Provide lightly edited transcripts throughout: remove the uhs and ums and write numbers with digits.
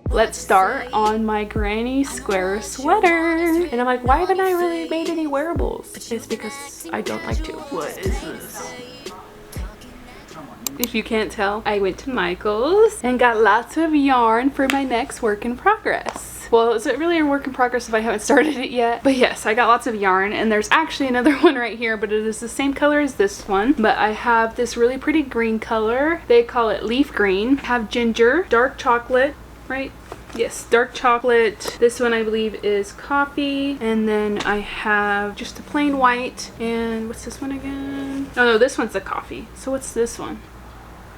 Let's start on my granny square sweater. And I'm like, why haven't I really made any wearables? It's because I don't like to. What is this? If you can't tell, I went to Michael's and got lots of yarn for my next work in progress. Well, is it really a work in progress if I haven't started it yet? But yes, I got lots of yarn, and there's actually another one right here, but it is the same color as this one. But I have this really pretty green color. They call it leaf green. I have ginger, dark chocolate, right? Yes, dark chocolate. This one I believe is coffee. And then I have just a plain white. And what's this one again? Oh no, this one's the coffee. So what's this one?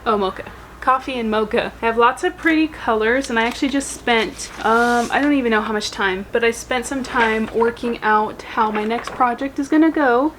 Oh, mocha. Coffee and mocha. I have lots of pretty colors, and I actually just spent I don't even know how much time, but I spent some time working out how my next project is gonna go.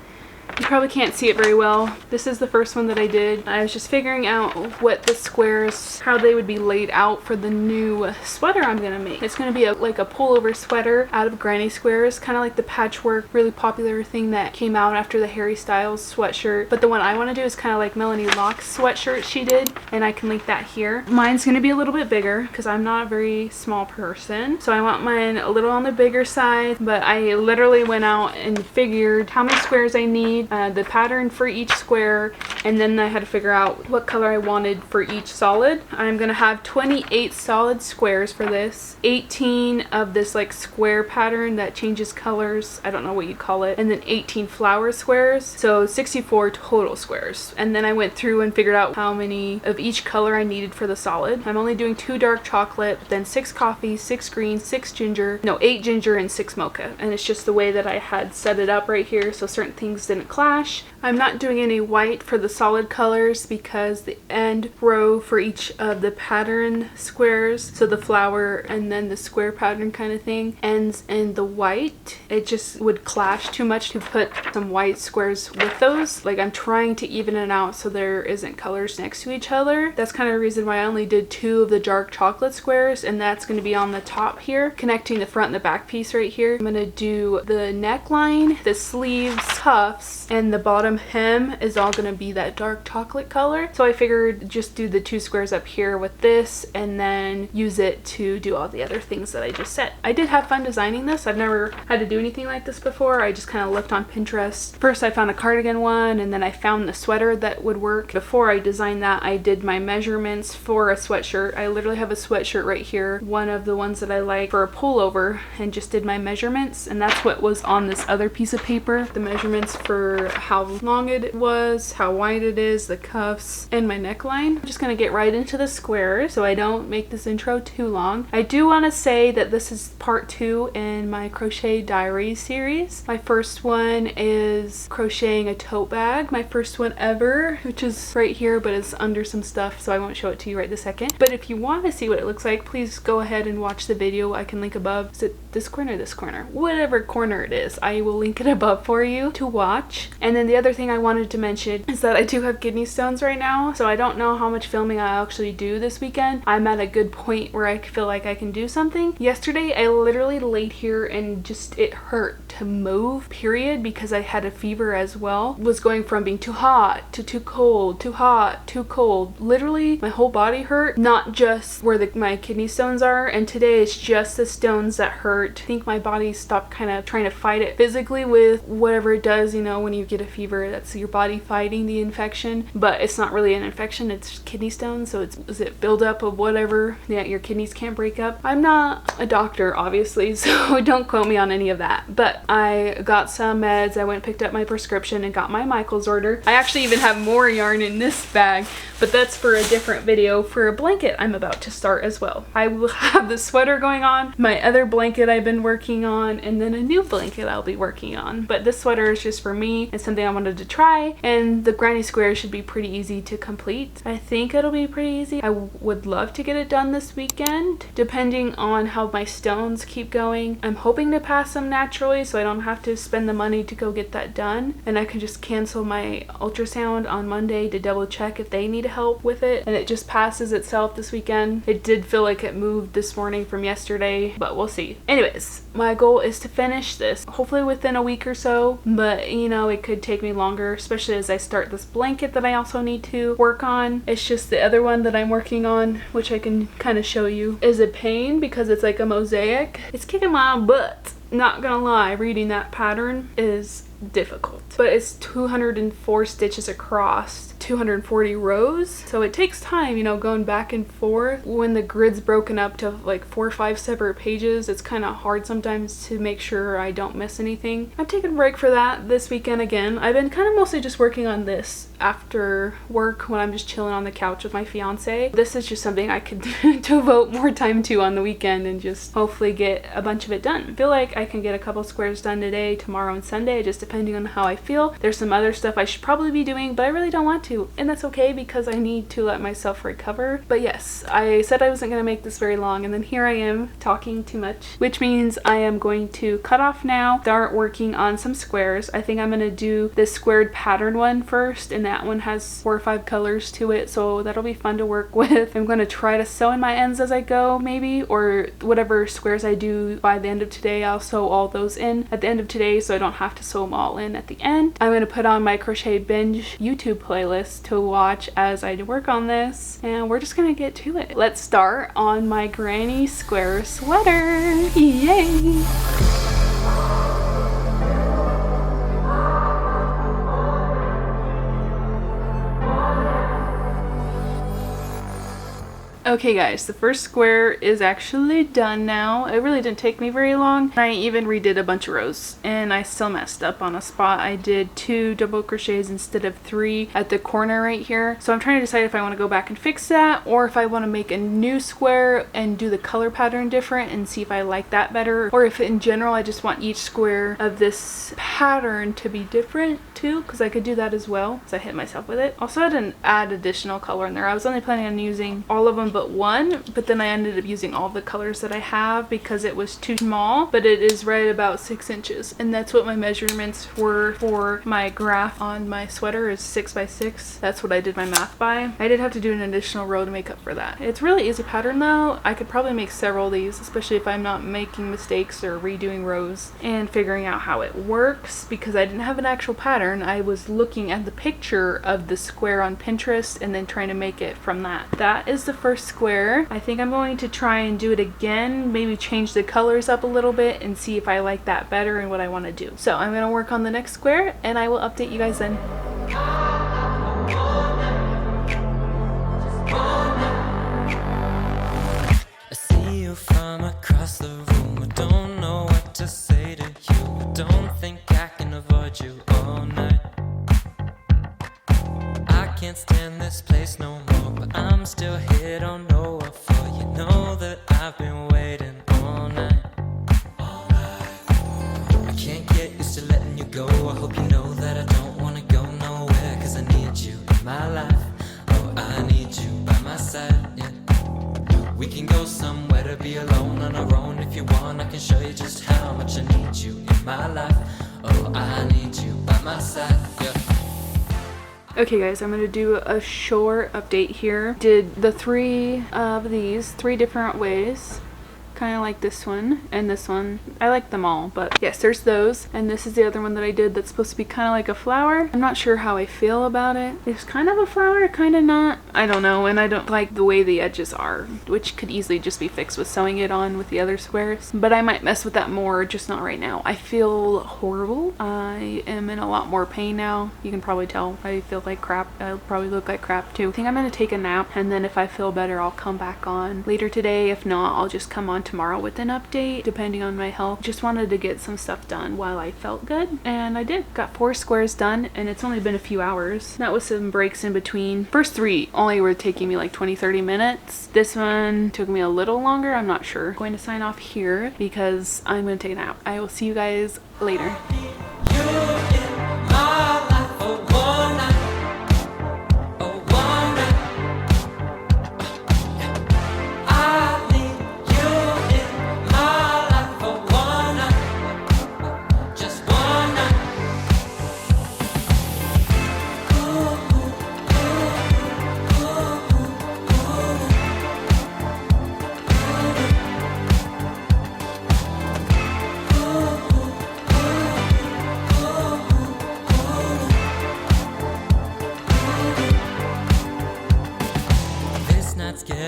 You probably can't see it very well. This is the first one that I did. I was just figuring out what the squares, how they would be laid out for the new sweater I'm gonna make. It's gonna be like a pullover sweater out of granny squares, kind of like the patchwork, really popular thing that came out after the Harry Styles sweatshirt. But the one I want to do is kind of like Melanie Locke's sweatshirt she did, and I can link that here. Mine's gonna be a little bit bigger because I'm not a very small person, so I want mine a little on the bigger side. But I literally went out and figured how many squares I need, the pattern for each square, and then I had to figure out what color I wanted for each solid. I'm gonna have 28 solid squares for this, 18 of this like square pattern that changes colors, I don't know what you'd call it, and then 18 flower squares, so 64 total squares. And then I went through and figured out how many of each color I needed for the solid. I'm only doing 2 dark chocolate, then 6 coffee, 6 green, 6 ginger, no, 8 ginger and 6 mocha. And it's just the way that I had set it up right here, so certain things didn't clash. I'm not doing any white for the solid colors because the end row for each of the pattern squares, so the flower and then the square pattern kind of thing, ends in the white. It just would clash too much to put some white squares with those. Like, I'm trying to even it out so there isn't colors next to each other. That's kind of the reason why I only did 2 of the dark chocolate squares, and that's going to be on the top here, connecting the front and the back piece right here. I'm going to do the neckline, the sleeves, cuffs, and the bottom hem is all going to be that dark chocolate color. So I figured just do the 2 squares up here with this and then use it to do all the other things that I just said. I did have fun designing this. I've never had to do anything like this before. I just kind of looked on Pinterest. First I found a cardigan one, and then I found the sweater that would work. Before I designed that, I did my measurements for a sweatshirt. I literally have a sweatshirt right here, one of the ones that I like for a pullover, and just did my measurements, and that's what was on this other piece of paper. The measurements for how long it was, how wide it is, the cuffs, and my neckline. I'm just gonna get right into the squares so I don't make this intro too long. I do want to say that this is part 2 in my Crochet Diaries series. My first one is crocheting a tote bag, my first one ever, which is right here, but it's under some stuff, so I won't show it to you right this second. But if you want to see what it looks like, please go ahead and watch the video. I can link above. Is it this corner or this corner? Whatever corner it is, I will link it above for you to watch. And then the other thing I wanted to mention is that I do have kidney stones right now, so I don't know how much filming I'll actually do this weekend. I'm at a good point where I feel like I can do something. Yesterday I literally laid here and just it hurt to move, period, because I had a fever as well. It was going from being too hot to too cold, too hot, too cold. Literally my whole body hurt, not just where my kidney stones are, and today it's just the stones that hurt. I think my body stopped kind of trying to fight it physically with whatever it does, you know, when you get a fever, that's your body fighting the infection, but it's not really an infection, it's kidney stones, so it's a buildup of whatever that your kidneys can't break up. I'm not a doctor, obviously, so don't quote me on any of that, but I got some meds. I went and picked up my prescription and got my Michael's order. I actually even have more yarn in this bag, but that's for a different video for a blanket I'm about to start as well. I will have the sweater going on, my other blanket I've been working on, and then a new blanket I'll be working on. But this sweater is just for me and something I wanted to try, and the granny squares should be pretty easy to complete. I think it'll be pretty easy. I would love to get it done this weekend, depending on how my stones keep going. I'm hoping to pass them naturally, so I don't have to spend the money to go get that done, and I can just cancel my ultrasound on Monday to double check if they need help with it, and it just passes itself this weekend. It did feel like it moved this morning from yesterday, but we'll see. Anyways, my goal is to finish this hopefully within a week or so, but you know, it could take me longer, especially as I start this blanket that I also need to work on. It's just the other one that I'm working on, which I can kind of show you, is a pain because it's like a mosaic. It's kicking my butt. Not gonna lie, reading that pattern is difficult, but it's 204 stitches across 240 rows, so it takes time, you know, going back and forth. When the grid's broken up to like 4 or 5 separate pages, it's kind of hard sometimes to make sure I don't miss anything. I'm taking a break for that this weekend again. I've been kind of mostly just working on this after work when I'm just chilling on the couch with my fiance. This is just something I could devote more time to on the weekend and just hopefully get a bunch of it done. I feel like I can get a couple squares done today, tomorrow, and Sunday, just depending on how I feel. There's some other stuff I should probably be doing, but I really don't want to, and that's okay because I need to let myself recover. But yes, I said I wasn't going to make this very long, and then here I am talking too much, which means I am going to cut off now, start working on some squares. I think I'm going to do this squared pattern one first, and that one has 4 or 5 colors to it, so that'll be fun to work with. I'm going to try to sew in my ends as I go, maybe, or whatever squares I do by the end of today, I'll sew all those in at the end of today so I don't have to sew them all in at the end. I'm going to put on my Crochet Binge YouTube playlist to watch as I work on this, and we're just going to get to it. Let's start on my granny square sweater. Yay! Okay guys, the first square is actually done now. It really didn't take me very long. I even redid a bunch of rows, and I still messed up on a spot. I did 2 double crochets instead of 3 at the corner right here. So I'm trying to decide if I want to go back and fix that, or if I want to make a new square and do the color pattern different and see if I like that better, or if in general I just want each square of this pattern to be different too, because I could do that as well, because I hit myself with it. Also, I didn't add additional color in there. I was only planning on using all of them but one, but then I ended up using all the colors that I have because it was too small, but it is right about 6 inches, and that's what my measurements were for my graph on my sweater, is 6 by 6. That's what I did my math by. I did have to do an additional row to make up for that. It's really easy pattern though. I could probably make several of these, especially if I'm not making mistakes or redoing rows and figuring out how it works, because I didn't have an actual pattern. I was looking at the picture of the square on Pinterest and then trying to make it from that. That is the first square. I think I'm going to try and do it again, maybe change the colors up a little bit and see if I like that better and what I want to do. So I'm going to work on the next square and I will update you guys then. I see you from across the room. I don't know what to say to you. I don't think I can avoid you all night. I can't stand this place no more, but I'm still here, don't know what for. You know that I've been waiting all night. I can't get used to letting you go. I hope you know that I don't wanna go nowhere, cause I need you in my life. Oh, I need you by my side, yeah. We can go somewhere to be alone on our own. If you want, I can show you just how much I need you in my life. Oh, I need you by my side, yeah. Okay guys, I'm going to do a short update here. Did the 3 of these 3 different ways. Kind of like this one and this one. I like them all, but yes, there's those. And this is the other one that I did that's supposed to be kind of like a flower. I'm not sure how I feel about it. It's kind of a flower, kind of not. I don't know, and I don't like the way the edges are, which could easily just be fixed with sewing it on with the other squares. But I might mess with that more, just not right now. I feel horrible. I am in a lot more pain now. You can probably tell. I feel like crap. I'll probably look like crap too. I think I'm going to take a nap, and then if I feel better, I'll come back on later today. If not, I'll just come on tomorrow with an update depending on my health. Just wanted to get some stuff done while I felt good, and I did. Got 4 squares done, and it's only been a few hours. That was some breaks in between. First 3 only were taking me like 20-30 minutes. This one took me a little longer. I'm not sure. I'm going to sign off here because I'm going to take a nap. I will see you guys later.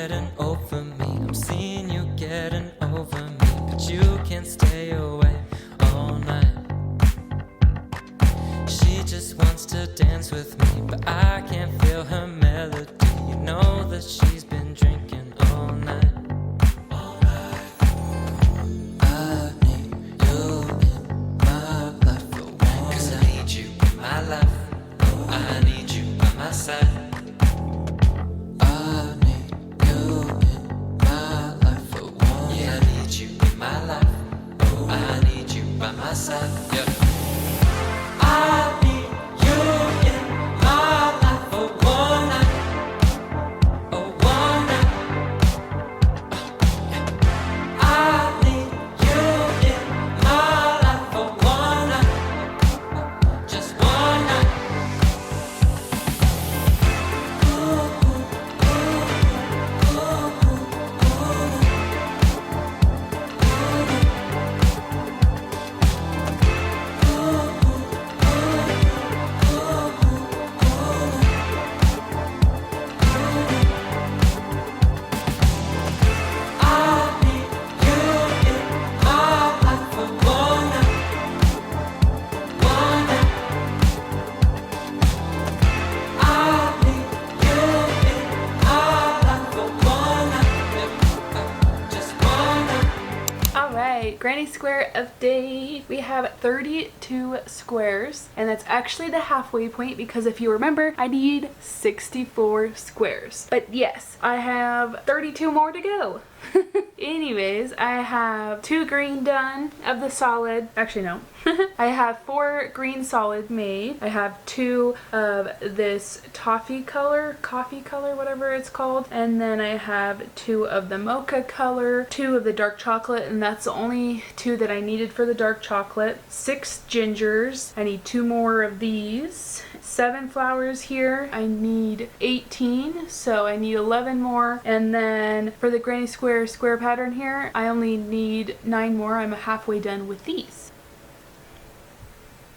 getting over me. I'm seeing you getting over me, but you can't stay away all night. She just wants to dance with me, but I can't feel her melody. You know that she's been drinking all night. I need you in my life, cause I need you in my life. Oh, I need you by my side. I need you in my life, oh, yeah, I need you in my life. Oh, I need you by my side. Yeah. I need you in my life for one night, oh, one night. I need you in my life for one night, just one night. Granny square update. We have 32 squares, and that's actually the halfway point because if you remember, I need 64 squares. But yes, I have 32 more to go. Anyways, I have 2 green done of the solid. Actually, no. I have 4 green solid made. I have 2 of this coffee color, whatever it's called. And then I have 2 of the mocha color, 2 of the dark chocolate, and that's the only 2 that I needed for the dark chocolate. 6 gingers. I need 2 more of these. 7 flowers here. I need 18, so I need 11 more. And then for the granny square pattern here, I only need 9 more. I'm halfway done with these.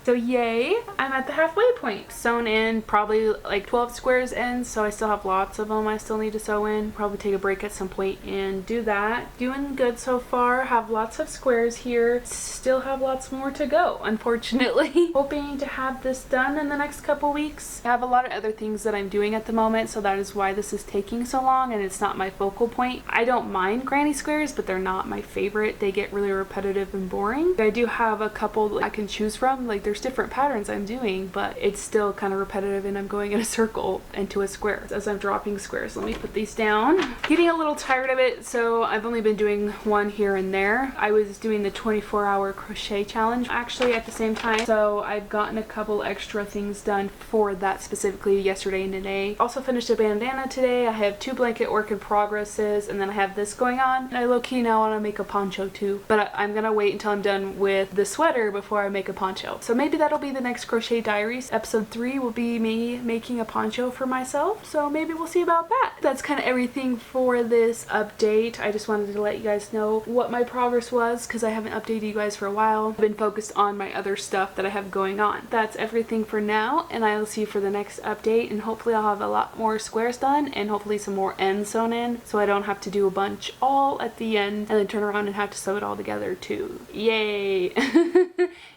So yay, I'm at the halfway point. Sewn in probably like 12 squares in, so I still have lots of them I still need to sew in. Probably take a break at some point and do that. Doing good so far, have lots of squares here. Still have lots more to go, unfortunately. Hoping to have this done in the next couple weeks. I have a lot of other things that I'm doing at the moment, so that is why this is taking so long and it's not my focal point. I don't mind granny squares, but they're not my favorite. They get really repetitive and boring. I do have a couple I can choose from, like there's different patterns I'm doing, but it's still kind of repetitive and I'm going in a circle into a square as I'm dropping squares. Let me put these down. Getting a little tired of it, so I've only been doing one here and there. I was doing the 24-hour crochet challenge actually at the same time, so I've gotten a couple extra things done for that specifically yesterday and today. Also finished a bandana today. I have 2 blanket work in progresses, and then I have this going on, and I low-key now want to make a poncho too, but I'm gonna wait until I'm done with the sweater before I make a poncho. So maybe that'll be the next Crochet Diaries. Episode 3 will be me making a poncho for myself, so maybe we'll see about that. That's kind of everything for this update. I just wanted to let you guys know what my progress was because I haven't updated you guys for a while. I've been focused on my other stuff that I have going on. That's everything for now, and I will see you for the next update, and hopefully I'll have a lot more squares done and hopefully some more ends sewn in so I don't have to do a bunch all at the end and then turn around and have to sew it all together too. Yay!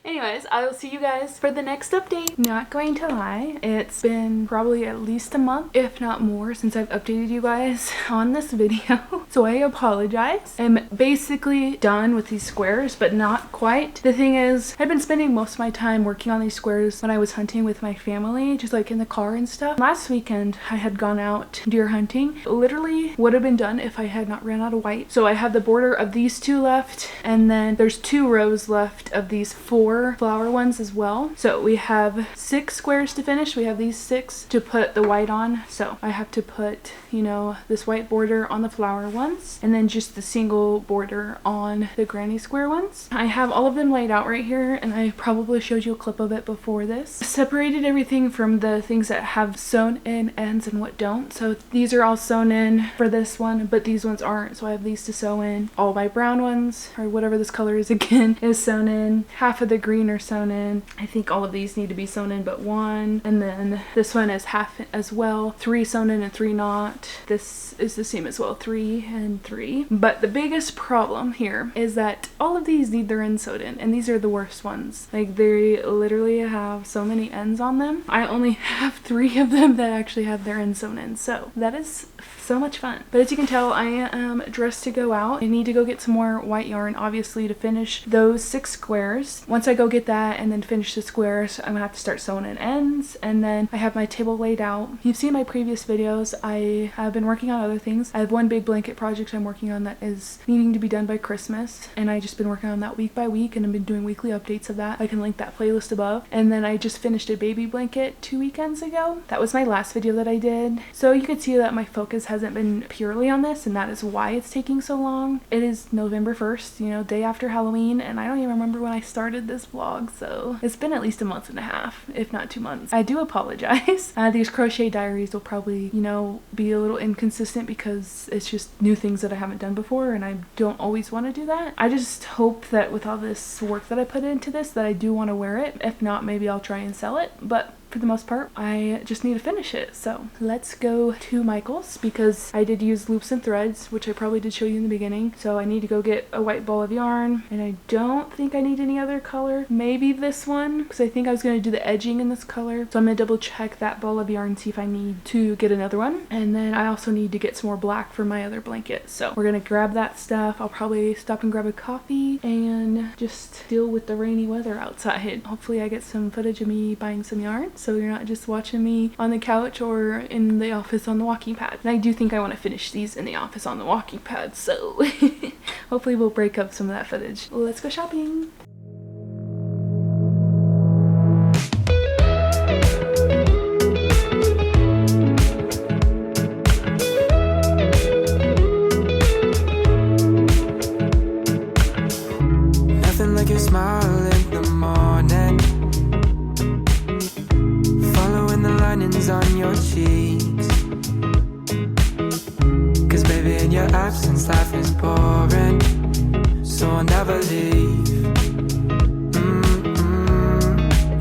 Anyways, I will see you guys for the next update. Not going to lie, it's been probably at least a month, if not more, since I've updated you guys on this video. So I apologize. I'm basically done with these squares, but not quite. The thing is, I've been spending most of my time working on these squares when I was hunting with my family, just like in the car and stuff. Last weekend, I had gone out deer hunting. Literally would have been done if I had not ran out of white. So I have the border of these 2 left, and then there's 2 rows left of these 4 flower ones as well. So we have 6 squares to finish. We have these 6 to put the white on. So I have to put, you know, this white border on the flower ones and then just the single border on the granny square ones. I have all of them laid out right here, and I probably showed you a clip of it before this. Separated everything from the things that have sewn in ends and what don't. So these are all sewn in for this one, but these ones aren't. So I have these to sew in. All my brown ones, or whatever this color is again, is sewn in. Half of the green are sewn in. in. I think all of these need to be sewn in but one, and then this one is half as well, 3 sewn in and 3 not. This is the same as well, 3 and 3. But the biggest problem here is that all of these need their ends sewed in, and these are the worst ones. Like, they literally have so many ends on them. I only have 3 of them that actually have their ends sewn in, so that is so much fun. But as you can tell, I am dressed to go out. I need to go get some more white yarn, obviously, to finish those 6 squares. Once I go get that and then finish the squares, I'm gonna have to start sewing in ends, and then I have my table laid out. You've seen my previous videos. I have been working on other things. I have one big blanket project I'm working on that is needing to be done by Christmas, and I just been working on that week by week, and I've been doing weekly updates of that. I can link that playlist above. And then I just finished a baby blanket 2 weekends ago. That was my last video that I did. So you can see that my focus hasn't been purely on this, and that is why it's taking so long. It is November 1st, you know, day after Halloween, and I don't even remember when I started this vlog, so it's been at least a month and a half, if not 2 months. I do apologize. These crochet diaries will probably, you know, be a little inconsistent because it's just new things that I haven't done before, and I don't always want to do that. I just hope that with all this work that I put into this, that I do want to wear it. If not, maybe I'll try and sell it, but for the most part, I just need to finish it. So let's go to Michael's, because I did use loops and threads, which I probably did show you in the beginning. So I need to go get a white ball of yarn, and I don't think I need any other color. Maybe this one, because I think I was going to do the edging in this color. So I'm going to double check that ball of yarn, see if I need to get another one. And then I also need to get some more black for my other blanket. So we're going to grab that stuff. I'll probably stop and grab a coffee and just deal with the rainy weather outside. Hopefully I get some footage of me buying some yarn, so you're not just watching me on the couch or in the office on the walking pad. And I do think I want to finish these in the office on the walking pad, so hopefully we'll break up some of that footage. Let's go shopping. Nothing like your smile in the morning, following the linings on your cheeks. 'Cause baby, in your absence life is boring, so I'll never leave.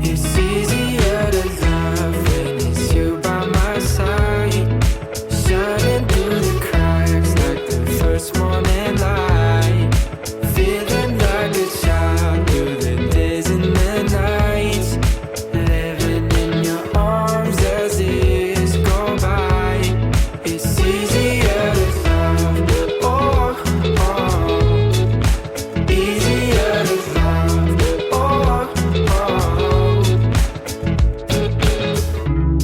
It's easier to love when it's you by my side, shining through the cracks like the first morning light, feeling like a child through the days and the nights, living in your arms as years go by. It's easier to love, oh, oh, easier to love, oh, oh.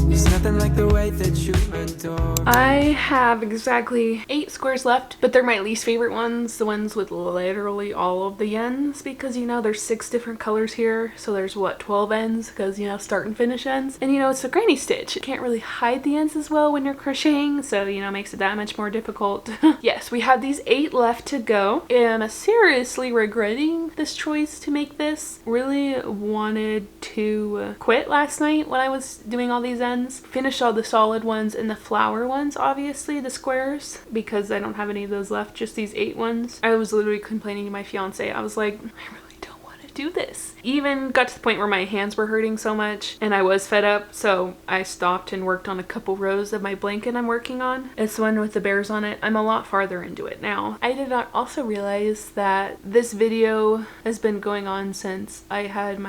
There's nothing like the way that you adore. I have exactly 8 squares left, but they're my least favorite ones, the ones with literally all of the ends, because, you know, there's 6 different colors here, so there's what, 12 ends, because, you know, start and finish ends. And, you know, it's a granny stitch. You can't really hide the ends as well when you're crocheting, so, you know, it makes it that much more difficult. Yes, we have these 8 left to go. I'm seriously regretting this choice to make this. Really wanted to quit last night when I was doing all these ends. Finished all the solid ones and the flower ones, obviously, the squares, because I don't have any of those left, just these 8 ones. I was literally complaining to my fiance. I was like, I really don't want to do this. Even got to the point where my hands were hurting so much and I was fed up, so I stopped and worked on a couple rows of my blanket I'm working on. It's the one with the bears on it. I'm a lot farther into it now. I did not also realize that this video has been going on since I had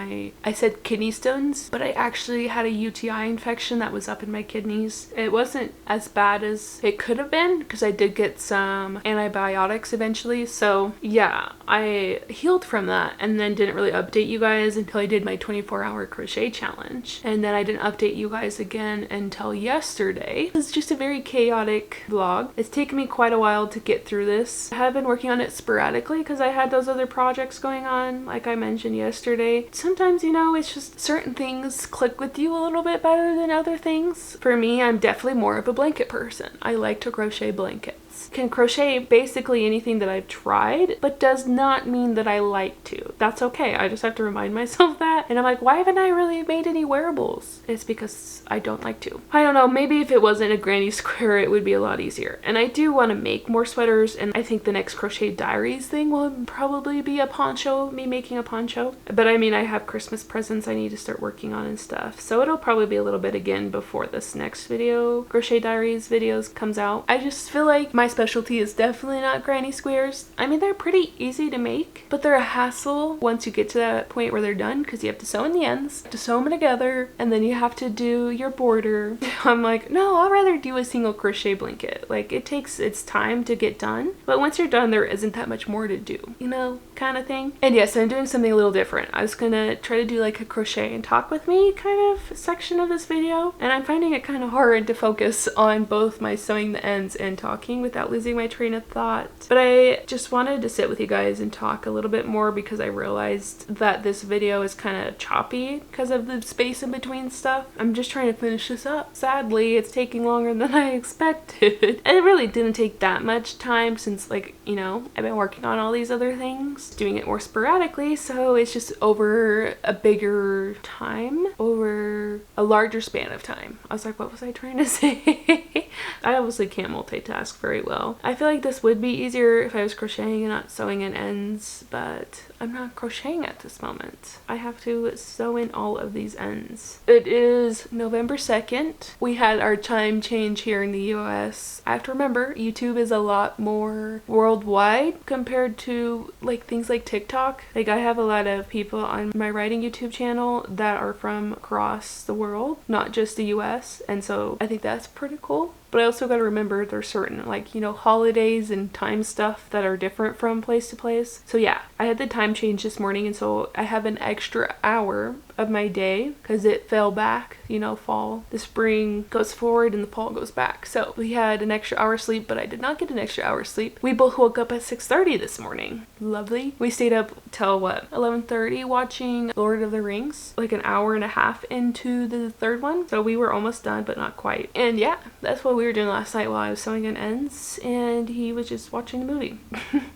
I said kidney stones, but I actually had a UTI infection that was up in my kidneys. It wasn't as bad as it could have been, because I did get some antibiotics eventually. So yeah, I healed from that and then didn't really update you guys until I did my 24-hour crochet challenge, and then I didn't update you guys again until yesterday. It's just a very chaotic vlog. It's taken me quite a while to get through this. I have been working on it sporadically because I had those other projects going on, like I mentioned yesterday. Sometimes, you know, it's just certain things click with you a little bit better than other things. For me, I'm definitely more of a blanket person. I like to crochet blankets. months. Can crochet basically anything that I've tried, but does not mean that I like to. That's okay. I just have to remind myself that. And I'm like, why haven't I really made any wearables? It's because I don't like to. I don't know, maybe if it wasn't a granny square, it would be a lot easier. And I do want to make more sweaters, and I think the next Crochet Diaries thing will probably be a poncho, me making a poncho. But I mean, I have Christmas presents I need to start working on and stuff. So it'll probably be a little bit again before this next video, Crochet Diaries videos, comes out. I just feel like my specialty is definitely not granny squares. I mean, they're pretty easy to make, but they're a hassle once you get to that point where they're done, because you have to sew in the ends, to sew them together, and then you have to do your border. I'm like, no, I'd rather do a single crochet blanket. Like, it takes its time to get done, but once you're done, there isn't that much more to do, you know, kind of thing. And yes, I'm doing something a little different. I was gonna try to do like a crochet and talk with me kind of section of this video, and I'm finding it kind of hard to focus on both my sewing the ends and talking without losing my train of thought. But I just wanted to sit with you guys and talk a little bit more, because I realized that this video is kind of choppy because of the space in between stuff. I'm just trying to finish this up. Sadly, it's taking longer than I expected. And it really didn't take that much time, since, like, you know, I've been working on all these other things, doing it more sporadically, so it's just over a bigger time, over a larger span of time. I was like, what was I trying to say? I obviously can't multitask very well. I feel like this would be easier if I was crocheting and not sewing in ends, but I'm not crocheting at this moment. I have to sew in all of these ends. It is November 2nd. We had our time change here in the US. I have to remember, YouTube is a lot more worldwide compared to like things like TikTok. Like, I have a lot of people on my writing YouTube channel that are from across the world, not just the US, and so I think that's pretty cool. But I also got to remember there's certain, like, you know, holidays and time stuff that are different from place to place. So yeah, I had the time change this morning, and so I have an extra hour of my day because it fell back, you know, fall. The spring goes forward and the fall goes back. So we had an extra hour sleep, but I did not get an extra hour sleep. We both woke up at 6:30 this morning. Lovely. We stayed up till what, 11:30 watching Lord of the Rings, like an hour and a half into the third one. So we were almost done, but not quite. And yeah, that's what we were doing last night while I was sewing in ends, and he was just watching a movie.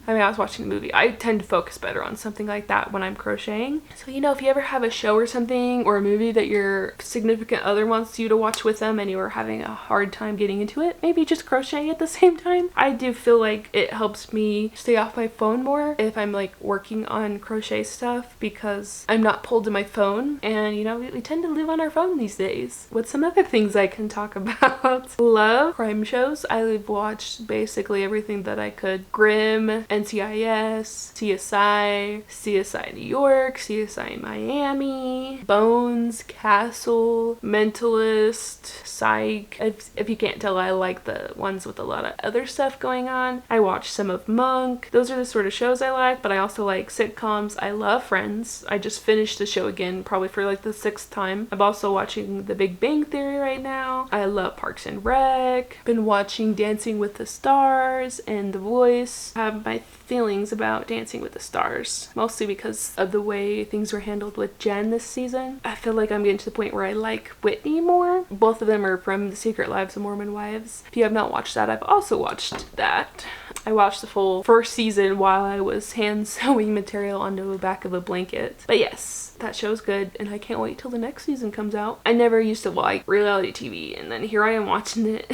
I mean, I was watching a movie. I tend to focus better on something like that when I'm crocheting. So, you know, if you ever have a show or something, or a movie that your significant other wants you to watch with them and you are having a hard time getting into it, maybe just crochet at the same time. I do feel like it helps me stay off my phone more if I'm like working on crochet stuff, because I'm not pulled to my phone, and you know, we tend to live on our phone these days. What's some other things I can talk about? Love crime shows. I've watched basically everything that I could. Grimm, NCIS, CSI New York, CSI Miami, Bones, Castle, Mentalist, Psych. If you can't tell, I like the ones with a lot of other stuff going on. I watched some of Monk. Those are the sort of shows I like, but I also like sitcoms. I love Friends. I just finished the show again, probably for like the 6th time. I'm also watching The Big Bang Theory right now. I love Parks and Rec. Been watching Dancing with the Stars and The Voice. I have my feelings about Dancing with the Stars, mostly because of the way things were handled with Jen this season. I feel like I'm getting to the point where I like Whitney more. Both of them are from The Secret Lives of Mormon Wives. If you have not watched that, I've also watched that. I watched the full first season while I was hand sewing material onto the back of a blanket. But yes, that show's good, and I can't wait till the next season comes out. I never used to like reality TV, and then here I am watching it.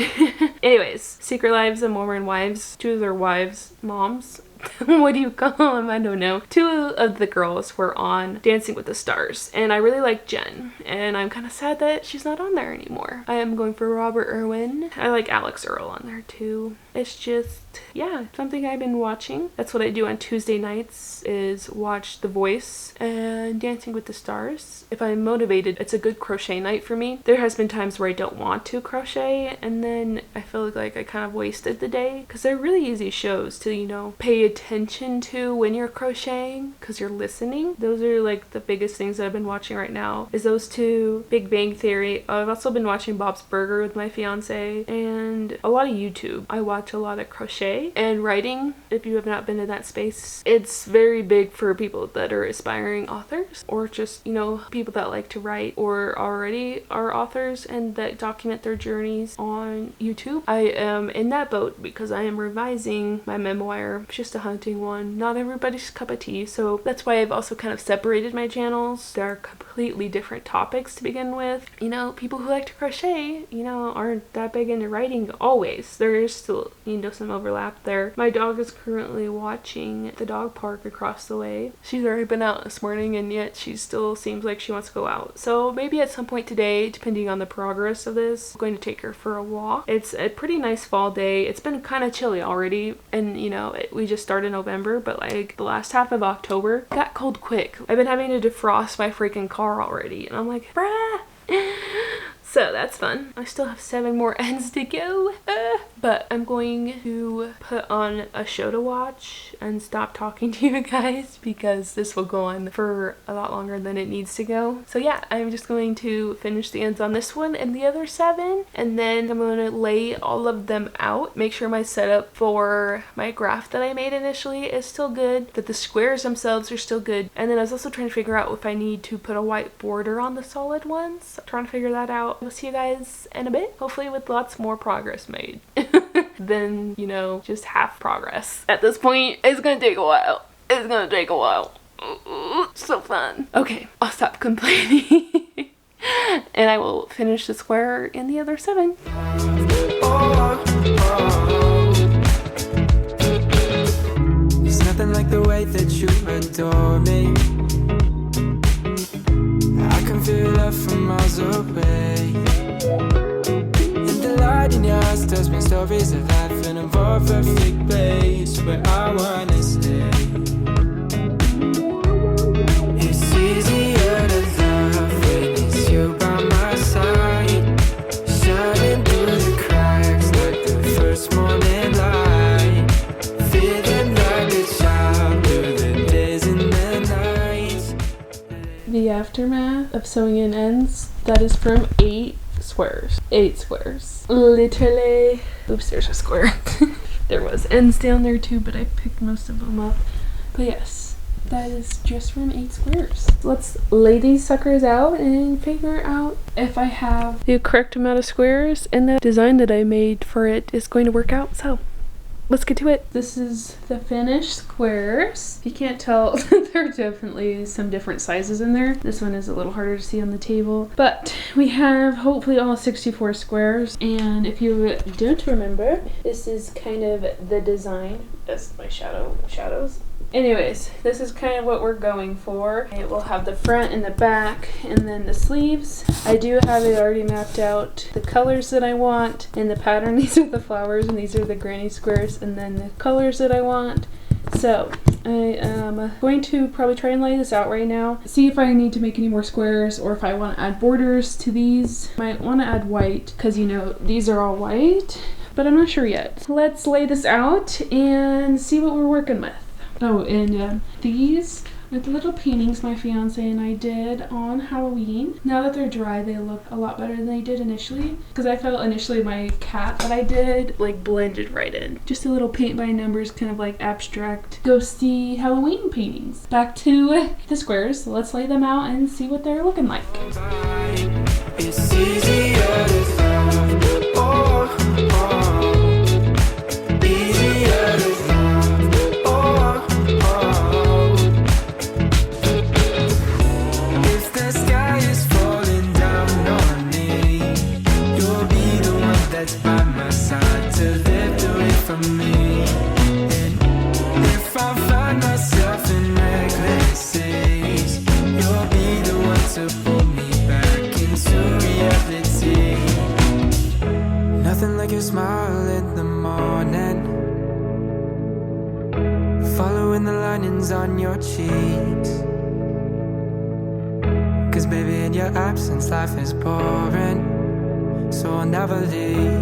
Anyways, Secret Lives of Mormon Wives. 2 of their wives, moms. What do you call them? I don't know. 2 of the girls were on Dancing with the Stars, and I really like Jen, and I'm kind of sad that she's not on there anymore. I am going for Robert Irwin. I like Alex Earl on there too. It's just, yeah, something I've been watching. That's what I do on Tuesday nights, is watch The Voice and Dancing with the Stars. If I'm motivated, it's a good crochet night for me. There has been times where I don't want to crochet, and then I feel like I kind of wasted the day, because they're really easy shows to, you know, pay attention to when you're crocheting, because you're listening. Those are like the biggest things that I've been watching right now, is those 2, Big Bang Theory. I've also been watching Bob's Burger with my fiance, and a lot of YouTube. I watch watch a lot of crochet and writing. If you have not been in that space, it's very big for people that are aspiring authors, or just, you know, people that like to write or already are authors and that document their journeys on YouTube. I am in that boat because I am revising my memoir. It's just a hunting one, not everybody's cup of tea, so that's why I've also kind of separated my channels. They're completely different topics to begin with. You know, people who like to crochet, you know, aren't that big into writing always. There is still, you know, some overlap there. My dog is currently watching at the dog park across the way. She's already been out this morning and yet she still seems like she wants to go out. So maybe at some point today, depending on the progress of this, I'm going to take her for a walk. It's a pretty nice fall day. It's been kind of chilly already, and you know, we just started November, but like the last half of October got cold quick. I've been having to defrost my freaking car already, and I'm like, bruh. So that's fun. I still have 7 more ends to go. But I'm going to put on a show to watch and stop talking to you guys because this will go on for a lot longer than it needs to go. So yeah, I'm just going to finish the ends on this one and the other 7, and then I'm going to lay all of them out. Make sure my setup for my graph that I made initially is still good, that the squares themselves are still good, and then I was also trying to figure out if I need to put a white border on the solid ones. I'm trying to figure that out. We'll see you guys in a bit, hopefully with lots more progress made. Than, you know, just half progress. At this point, it's gonna take a while. It's gonna take a while. Ooh, so fun. Okay, I'll stop complaining. And I will finish the square in the other 7. There's nothing like the way that you adore me. I can feel love from miles away. The light in your eyes tells me stories of life in a more perfect place where I wanna stay. It's easier to love when it's you by my side, shining through the cracks like the first morning light, feeling like a child through the days and the nights. The aftermath of sewing in ends, that is from 8 squares. 8 squares. Literally. Oops, there's a square. There was ends down there too, but I picked most of them up. But yes, that is just from 8 squares. Let's lay these suckers out and figure out if I have the correct amount of squares and the design that I made for it is going to work out. So let's get to it. This is the finished squares. If you can't tell, there are definitely some different sizes in there. This one is a little harder to see on the table, but we have hopefully all 64 squares. And if you don't remember, this is kind of the design. That's my shadows. Anyways, this is kind of what we're going for. It will have the front and the back and then the sleeves. I do have it already mapped out, the colors that I want and the pattern. These are the flowers and these are the granny squares and then the colors that I want. So I am going to probably try and lay this out right now. See if I need to make any more squares or if I want to add borders to these. Might want to add white because, you know, these are all white, but I'm not sure yet. Let's lay this out and see what we're working with. Oh, and these are the little paintings my fiance and I did on Halloween. Now that they're dry, they look a lot better than they did initially, because I felt initially my cat that I did like blended right in. Just a little paint by numbers, kind of like abstract ghosty Halloween paintings. Back to the squares. Let's lay them out and see what they're looking like. It's easier to love. Oh, oh. Easier to love. By my side to lift away from me. And if I find myself in reckless, you'll be the one to pull me back into reality. Nothing like your smile in the morning, following the linings on your cheeks. 'Cause baby, in your absence life is boring, so I'll never leave.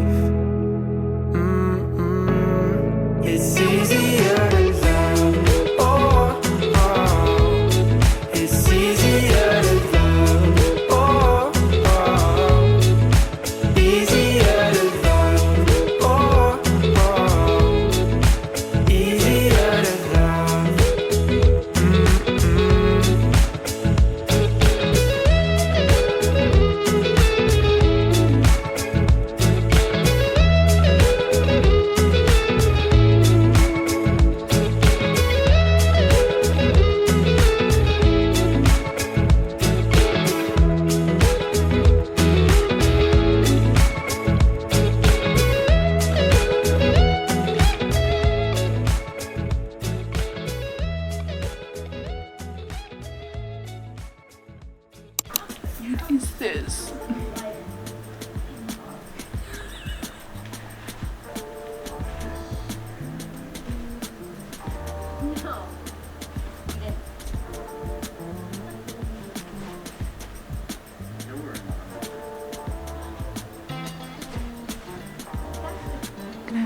It's easier to love. Oh, oh. It's easier to love. Oh, oh. Easier to love. Oh, oh.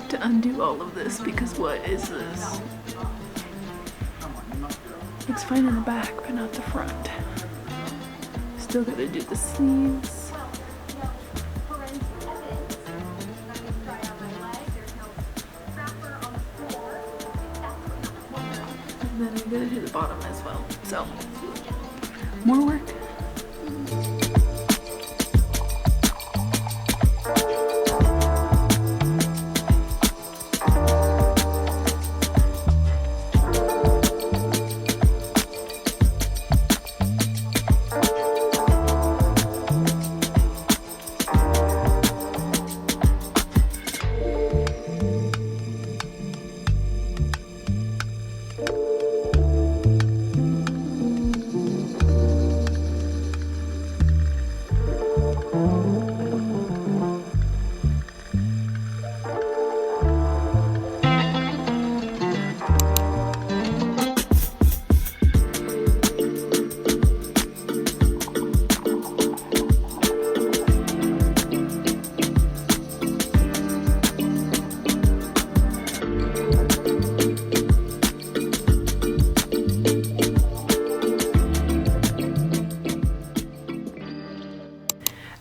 have to undo all of this because what is this? It's fine in the back, but not the front. Still gotta do the sleeves. And then I'm gonna do the bottom as well. So, more work.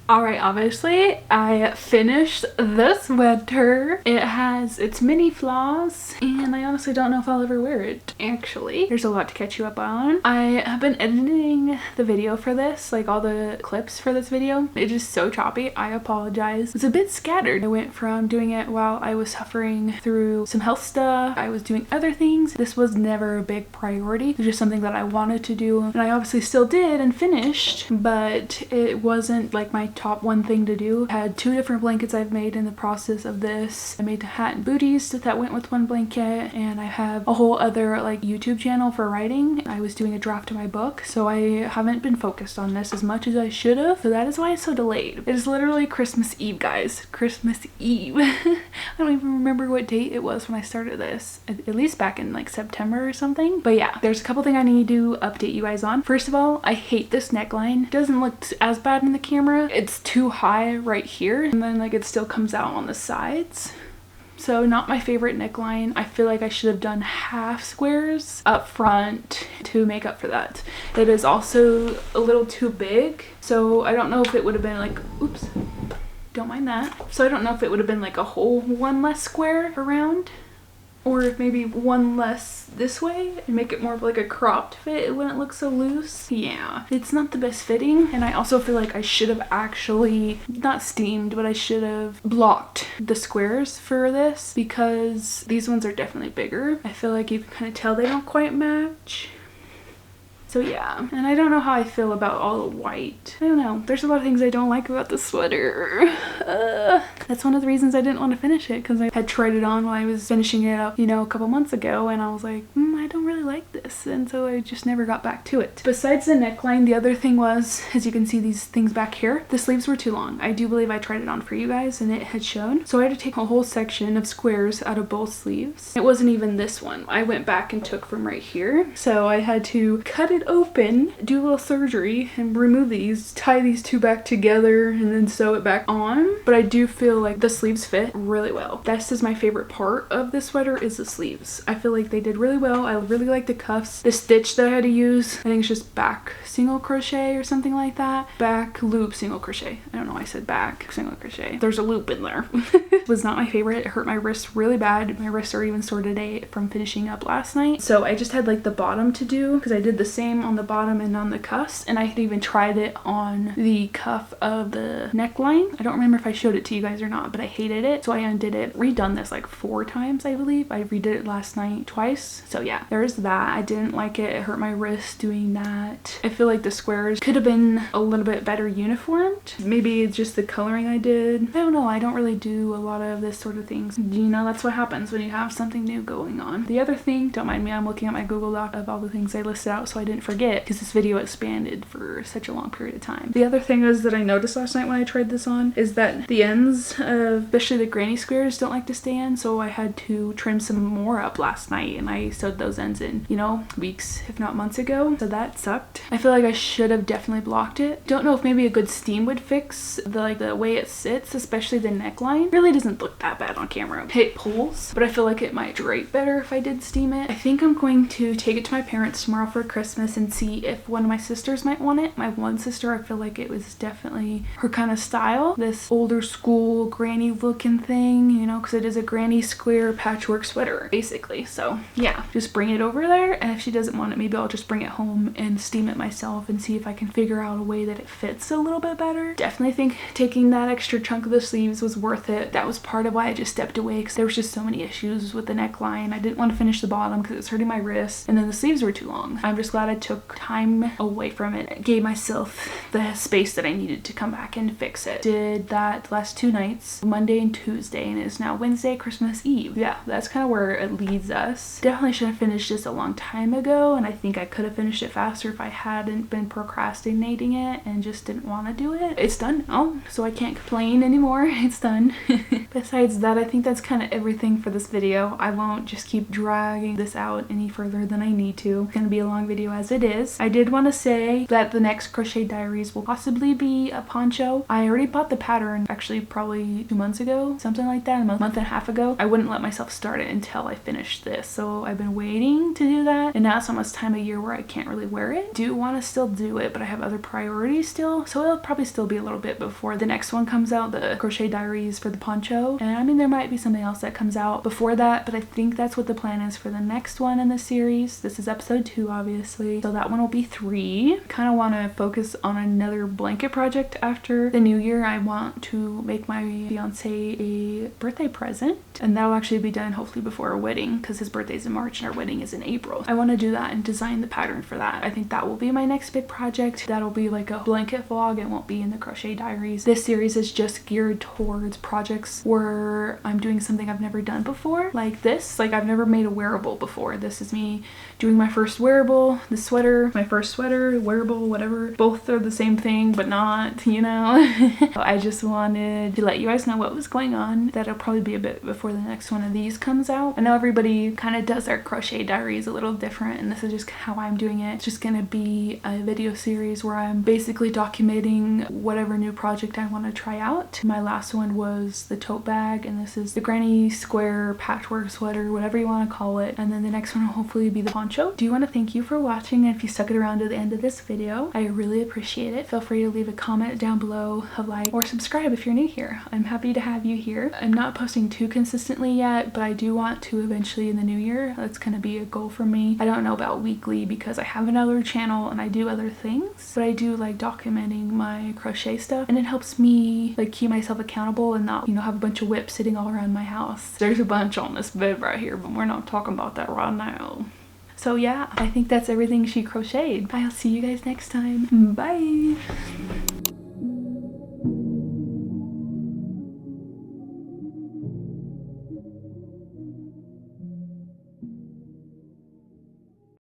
Alright, obviously I finished the sweater. It has its mini flaws and I honestly don't know if I'll ever wear it. Actually, there's a lot to catch you up on. I have been editing the video for this, like all the clips for this video. It is so choppy, I apologize. It's a bit scattered. I went from doing it while I was suffering through some health stuff. I was doing other things. This was never a big priority. It was just something that I wanted to do and I obviously still did and finished, but it wasn't like my top one thing to do. I had 2 different blankets I've made in the process of this. I made a hat and booties that went with one blanket, and I have a whole other like YouTube channel for writing. I was doing a draft of my book, so I haven't been focused on this as much as I should have, so that is why it's so delayed. It is literally Christmas Eve, guys. Christmas Eve. I don't even remember what date it was when I started this, at least back in like September or something. But yeah, there's a couple things I need to update you guys on. First of all, I hate this neckline. It doesn't look as bad in the camera. It's too high right here, and then like it still comes out on the sides. So not my favorite neckline. I feel like I should have done half squares up front to make up for that. It is also a little too big, so I don't know if it would have been like, oops, don't mind that. So I don't know if it would have been like a whole one less square around, or if maybe one less this way and make it more of like a cropped fit. It wouldn't look so loose. Yeah, it's not the best fitting, and I also feel like I should have actually not steamed, but I should have blocked the squares for this because these ones are definitely bigger. I feel like you can kind of tell they don't quite match. So yeah, and I don't know how I feel about all the white. I don't know. There's a lot of things I don't like about the sweater. That's one of the reasons I didn't want to finish it, because I had tried it on while I was finishing it up, you know, a couple months ago, and I was like, I don't really like this, and so I just never got back to it. Besides the neckline, the other thing was, as you can see these things back here, the sleeves were too long. I do believe I tried it on for you guys and it had shown. So I had to take a whole section of squares out of both sleeves. It wasn't even this one. I went back and took from right here. So I had to cut it open, do a little surgery, and remove these, tie these two back together, and then sew it back on. But I do feel like the sleeves fit really well. This is my favorite part of this sweater, is the sleeves. I feel like they did really well. I really like the cuffs. The stitch that I had to use, I think it's just back single crochet or something like that. Back loop single crochet. I don't know why I said back single crochet. There's a loop in there. It was not my favorite. It hurt my wrists really bad. My wrists are even sore today from finishing up last night. So I just had like the bottom to do, because I did the same on the bottom and on the cuffs, and I had even tried it on the cuff of the neckline. I don't remember if I showed it to you guys or not, but I hated it, so I undid it. Redone this like 4 times, I believe. I redid it last night twice. So yeah, there's that. I didn't like it. It hurt my wrist doing that. I feel like the squares could have been a little bit better uniformed. Maybe it's just the coloring I did. I don't know. I don't really do a lot of this sort of things. You know, that's what happens when you have something new going on. The other thing, don't mind me, I'm looking at my Google Doc of all the things I listed out, so I didn't didn't forget because this video expanded for such a long period of time. The other thing is that I noticed last night when I tried this on is that the ends of especially the granny squares don't like to stay in, so I had to trim some more up last night and I sewed those ends in, you know, weeks if not months ago, so that sucked. I feel like I should have definitely blocked it. Don't know if maybe a good steam would fix the way it sits, especially the neckline. It really doesn't look that bad on camera. It pulls, but I feel like it might drape better if I did steam it. I think I'm going to take it to my parents tomorrow for Christmas and see if one of my sisters might want it. My one sister, I feel like it was definitely her kind of style. This older school granny looking thing, you know, because it is a granny square patchwork sweater basically. So yeah, just bring it over there, and if she doesn't want it, maybe I'll just bring it home and steam it myself and see if I can figure out a way that it fits a little bit better. Definitely think taking that extra chunk of the sleeves was worth it. That was part of why I just stepped away, because there was just so many issues with the neckline. I didn't want to finish the bottom because it's hurting my wrist, and then the sleeves were too long. I'm just glad I took time away from it. I gave myself the space that I needed to come back and fix it. Did that last 2 nights, Monday and Tuesday, and it's now Wednesday, Christmas Eve. Yeah, that's kind of where it leads us. Definitely should have finished this a long time ago, and I think I could have finished it faster if I hadn't been procrastinating it and just didn't want to do it. It's done now, so I can't complain anymore. It's done. Besides that, I think that's kind of everything for this video. I won't just keep dragging this out any further than I need to. It's gonna be a long video as it is. I did want to say that the next Crochet Diaries will possibly be a poncho. I already bought the pattern actually probably 2 months ago, something like that, a month and a half ago. I wouldn't let myself start it until I finished this, so I've been waiting to do that, and now it's almost time of year where I can't really wear it. Do want to still do it, but I have other priorities still, so it'll probably still be a little bit before the next one comes out, the Crochet Diaries for the poncho. And I mean, there might be something else that comes out before that, but I think that's what the plan is for the next one in the series. This is episode 2, obviously, so that one will be 3. Kind of want to focus on another blanket project after the new year. I want to make my fiance a birthday present, and that'll actually be done hopefully before our wedding, because his birthday's in March and our wedding is in April. I want to do that and design the pattern for that. I think that will be my next big project. That'll be like a blanket vlog. It won't be in the Crochet Diaries. This series is just geared towards projects where I'm doing something I've never done before, like this. Like, I've never made a wearable before. This is me doing my first wearable, the sweater, my first sweater, wearable, whatever. Both are the same thing, but not, you know. I just wanted to let you guys know what was going on. That'll probably be a bit before the next one of these comes out. I know everybody kind of does their Crochet Diaries a little different, and this is just how I'm doing it. It's just gonna be a video series where I'm basically documenting whatever new project I want to try out. My last one was the tote bag, and this is the granny square patchwork sweater, whatever you want to call it. And then the next one will hopefully be the poncho. Do want to thank you for watching, and if you stuck it around to the end of this video, I really appreciate it. Feel free to leave a comment down below, a like, or subscribe if you're new here. I'm happy to have you here. I'm not posting too consistently yet, but I do want to eventually in the new year. That's gonna be a goal for me. I don't know about weekly because I have another channel and I do other things, but I do like documenting my crochet stuff, and it helps me like keep myself accountable and not, you know, have a bunch of whips sitting all around my house. There's a bunch on this bed right here, but we're not talking about that right now. So yeah, I think that's everything she crocheted. I'll see you guys next time. Bye!